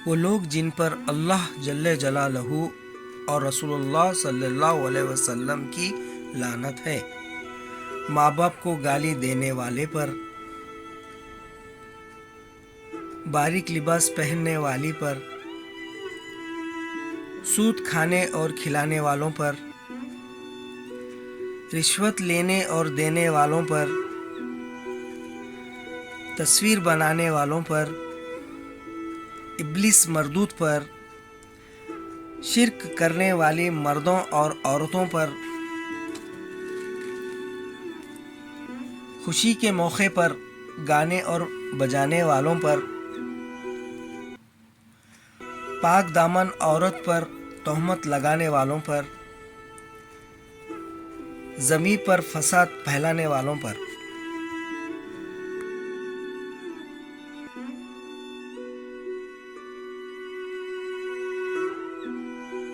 وہ لوگ جن پر اللہ جل جلالہ اور رسول اللہ صلی اللہ علیہ وسلم کی لعنت ہے، ماں باپ کو گالی دینے والے پر، باریک لباس پہننے والی پر، سود کھانے اور کھلانے والوں پر، رشوت لینے اور دینے والوں پر، تصویر بنانے والوں پر، ابلیس مردود پر، شرک کرنے والی مردوں اور عورتوں پر، خوشی کے موقع پر گانے اور بجانے والوں پر، پاک دامن عورت پر تہمت لگانے والوں پر، زمین پر فساد پھیلانے والوں پر